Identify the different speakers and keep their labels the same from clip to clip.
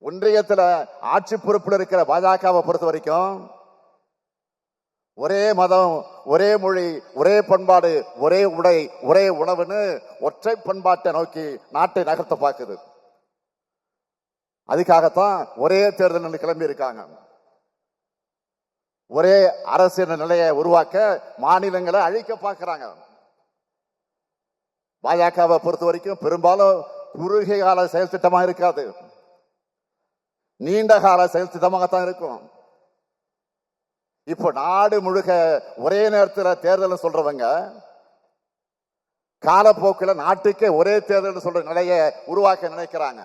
Speaker 1: ஒன்றியத்தில் ஆட்சி பொறுப்பில் இருக்கிற பாஜகவை பொறுத்த வரைக்கும் ஒரே மதம், ஒரே மொழி, ஒரே பண்பாடு, ஒரே உடை, ஒரே உணவுன்னு ஒற்றை பண்பாட்டை நோக்கி நாட்டை நகர்த்த பார்க்குது. அதுக்காகத்தான் ஒரே தேர்தல் கிளம்பி இருக்காங்க. ஒரே அரசியல் நிலையை உருவாக்க மாநிலங்களை அழிக்க பார்க்கிறாங்க. பாஜகவை பொறுத்த வரைக்கும் பெரும்பாலும் குறுகிய கால செயல் திட்டமாக இருக்காது, நீண்ட கால செயல் திட்டமாகத்தான் இருக்கும். இப்போ நாடு முழுக்க ஒரே நேரத்தில் தேர்தல் சொல்றவங்க காலப்போக்கில் நாட்டுக்கே ஒரே தேர்தல் சொல்ற நிலையை உருவாக்க நினைக்கிறாங்க.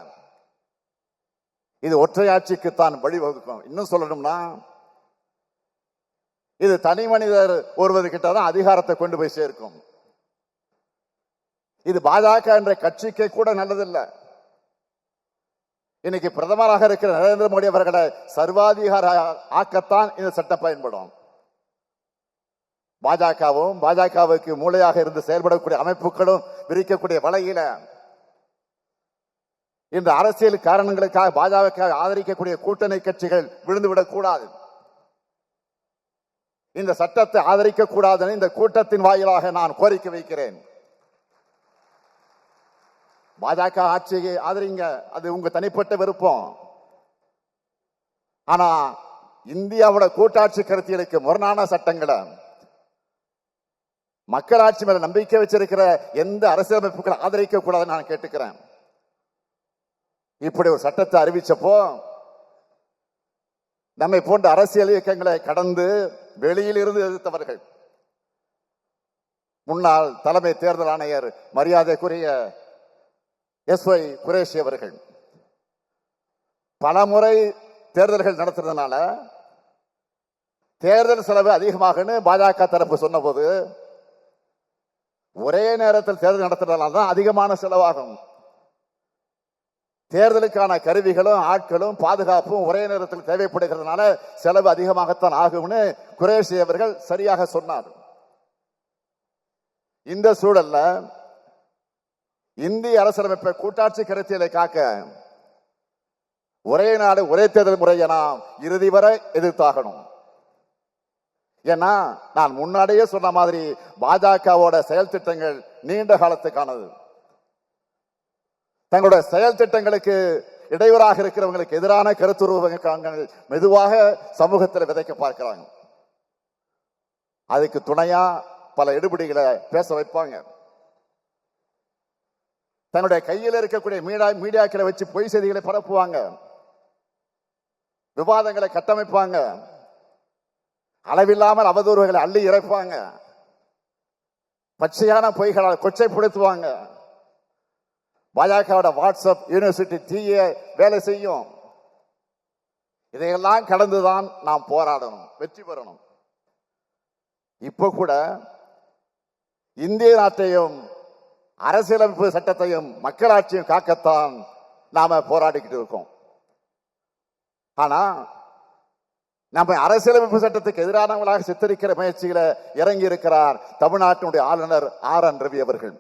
Speaker 1: இது ஒற்றையாட்சிக்குத்தான் வழிவகுக்கும். இன்னும் சொல்லணும்னா இது தனி மனிதர் ஒருவர்கிட்ட தான் அதிகாரத்தை கொண்டு போய் சேர்க்கும். இது பாஜக என்ற கட்சிக்கு கூட நல்லதில்லை. இன்னைக்கு பிரதமராக இருக்கிற நரேந்திர மோடி அவர்களை சர்வாதிகார ஆக்கத்தான் இந்த சட்டம் பயன்படும். பாஜகவும் பாஜகவுக்கு மூளையாக இருந்து செயல்படக்கூடிய அமைப்புகளும் விரிக்கக்கூடிய வலையில இந்த அரசியல் காரணங்களுக்காக பாஜக ஆதரிக்கக்கூடிய கூட்டணி கட்சிகள் விழுந்துவிடக் கூடாது. இந்த சட்டத்தை ஆதரிக்க கூடாதுன்னு இந்த கூட்டத்தின் வாயிலாக நான் கோரிக்கை வைக்கிறேன். பாஜக ஆட்சியை ஆதரிங்க, அது உங்க தனிப்பட்ட விருப்பம். ஆனா இந்தியாவோட கூட்டாட்சி கருத்தியலுக்கு முரணான சட்டங்களை, மக்களாட்சி மேல நம்பிக்கை வச்சிருக்கிற எந்த அரசியலமைப்புகளை ஆதரிக்க கூடாதுன்னு நான் கேட்டுக்கிறேன். இப்படி ஒரு சட்டத்தை அறிவிச்சப்போ நம்மை போன்ற அரசியல் இயக்கங்களை கடந்து வெளியில் இருந்து எதிர்த்தவர்கள் முன்னாள் தலைமை தேர்தல் ஆணையர் மரியாதைக்குரிய எஸ்.ஒய். குரேஷி அவர்கள் பலமுறை தேர்தல்கள் நடத்துறதுனால தேர்தல் செலவு அதிகமாகுன்னு பாஜக தரப்பு சொன்ன போது ஒரே நேரத்தில் தேர்தல் நடத்துறதுனால தான் அதிகமான செலவாகும். தேர்தலுக்கான கருவிகளும் ஆட்களும் பாதுகாப்பும் ஒரே நேரத்தில் தேவைப்படுகிறதுனால செலவு அதிகமாகத்தான் ஆகும்னு குரேஷி அவர்கள் சரியாக சொன்னார். இந்த சூழல்ல இந்திய அரசியலமைப்பை கூட்டாட்சி கருத்தியலை காக்க ஒரே நாடு ஒரே தேர்தல் முறையை நாம் இறுதி வரை எதிர்த்தாகணும். ஏன்னா நான் முன்னாடியே சொன்ன மாதிரி பாஜகவோட செயல் திட்டங்கள் நீண்ட காலத்துக்கானது. தங்களுடைய செயல் திட்டங்களுக்கு இடையூறாக இருக்கிறவங்களுக்கு எதிரான கருத்துருவங்கள் மெதுவாக சமூகத்தில் விதைக்க பார்க்கிறாங்க. அதுக்கு துணையா பல எடுபடிகளை பேச வைப்பாங்க. தன்னுடைய கையில் இருக்கக்கூடிய மீடியாக்களை வச்சு பொய் செய்திகளை பரப்புவாங்க, விவாதங்களை கட்டமைப்பாங்க, அளவில்லாமல் அவதூறுகளை அள்ளி இறைப்பாங்க, பச்சையான பொய்களால் கொச்சைப்படுத்துவாங்க. பாஜகவோட வாட்ஸ்அப் யூனிவர்சிட்டி தீய வேலை செய்யும். இதையெல்லாம் கடந்துதான் நாம் போராடணும், வெற்றி பெறணும். இப்ப கூட இந்திய நாட்டையும் அரசியலமைப்பு சட்டத்தையும் மக்களாட்சியும் காக்கத்தான் நாம போராடிக்கிட்டு இருக்கோம். ஆனா நம்ம அரசியலமைப்பு சட்டத்துக்கு எதிரானவங்களாக சித்தரிக்கிற முயற்சிகளை இறங்கி இருக்கிறார் தமிழ்நாட்டினுடைய ஆளுநர் ஆர்.என். ரவி அவர்கள்.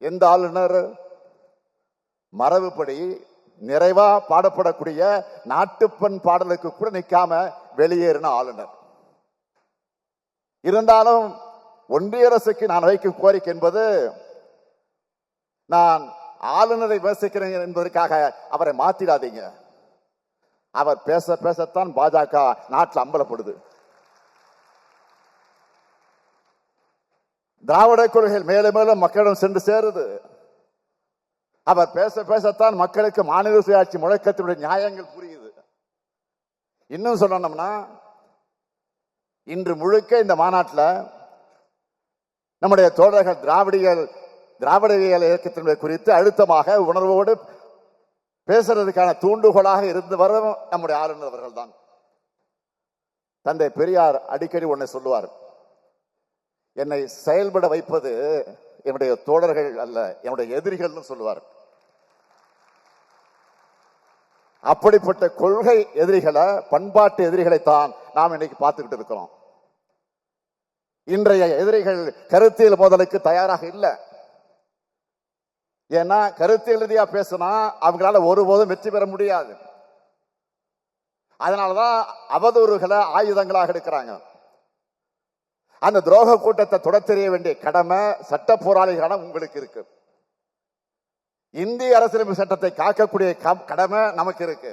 Speaker 1: எந்த ஆளுநர்? மரபுப்படி நிறைவா பாடப்படக்கூடிய நாட்டுப்பண் பாடலுக்கு கூட நிற்காம வெளியேறின ஆளுநர். இருந்தாலும் ஒன்றிய அரசுக்கு நான் வைக்கும் கோரிக்கை என்பது, நான் ஆளுநரை விமர்சிக்கிறேன் என்பதற்காக அவரை மாத்திடாதீங்க. அவர் பேச பேசத்தான் பாஜக நாட்டில் அம்பலப்படுது. திராவிட கொள்கைகள் மேலும் மேலும் மக்களிடம் சென்று சேருது. அவர் பேச பேசத்தான் மக்களுக்கு மாநில சுயாட்சி முழக்கத்தினுடைய நியாயங்கள் புரியுது. இன்னும் சொல்லணும்னா இன்று முழுக்க இந்த மாநாட்டில் நம்முடைய தோழர்கள் திராவிடவியல் இயக்கத்தினுடைய குறித்து அழுத்தமாக உணர்வோடு பேசுறதுக்கான தூண்டுகோலாக இருந்து வரும் நம்முடைய ஆளுநர் அவர்கள் தான். தந்தை பெரியார் அடிக்கடி ஒன்றை சொல்லுவார், என்னை செயல்பட வைப்பது என்னுடைய தோழர்கள் அல்ல, என்னுடைய எதிரிகள்னு சொல்லுவார். அப்படிப்பட்ட கொள்கை எதிரிகளை, பண்பாட்டு எதிரிகளைத்தான் நாம் இன்னைக்கு பார்த்துக்கிட்டு இருக்கிறோம். இன்றைய எதிரிகள் கருத்தியல் மோதலுக்கு தயாராக இல்லை. ஏன்னா கருத்தியல் ரீதியா பேசினா அவங்களால ஒருபோதும் வெற்றி பெற முடியாது. அதனாலதான் அவதூறுகளை ஆயுதங்களாக எடுக்கிறாங்க. அந்த துரோக கூட்டத்தை தொடத்தெறிய வேண்டிய கடமை சட்ட போராளிகளான உங்களுக்கு இருக்கு. இந்திய அரசியலமைப்பு சட்டத்தை காக்கக்கூடிய கடமை நமக்கு இருக்கு.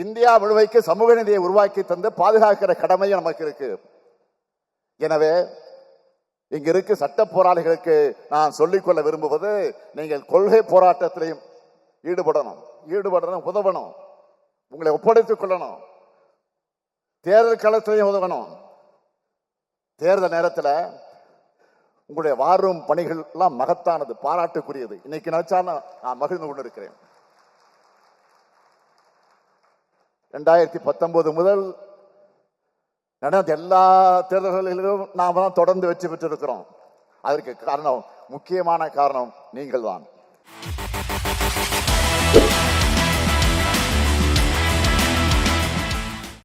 Speaker 1: இந்தியா முழுமைக்கு சமூக நீதியை உருவாக்கி தந்து பாதுகாக்கிற கடமையும் நமக்கு இருக்கு. எனவே இங்க இருக்கு சட்ட போராளிகளுக்கு நான் சொல்லிக்கொள்ள விரும்புவது, நீங்கள் கொள்கை போராட்டத்திலையும் ஈடுபடணும், உதவணும், உங்களை ஒப்படைத்துக் கொள்ளணும், தேர்தல் களத்திலையும் உதவணும். தேர்தல் நேரத்தில் உங்களுடைய வாரும் பணிகள் எல்லாம் மகத்தானது, பாராட்டுக்குரியது. இன்னைக்கு நினைச்சாலும் நான் மகிழ்ந்து கொண்டு இருக்கிறேன். 2019 முதல் நடந்த எல்லா தேர்தல்களிலும் நாம் தான் தொடர்ந்து வெற்றி பெற்றிருக்கிறோம். அதற்கு காரணம், முக்கியமான காரணம் நீங்கள் தான்.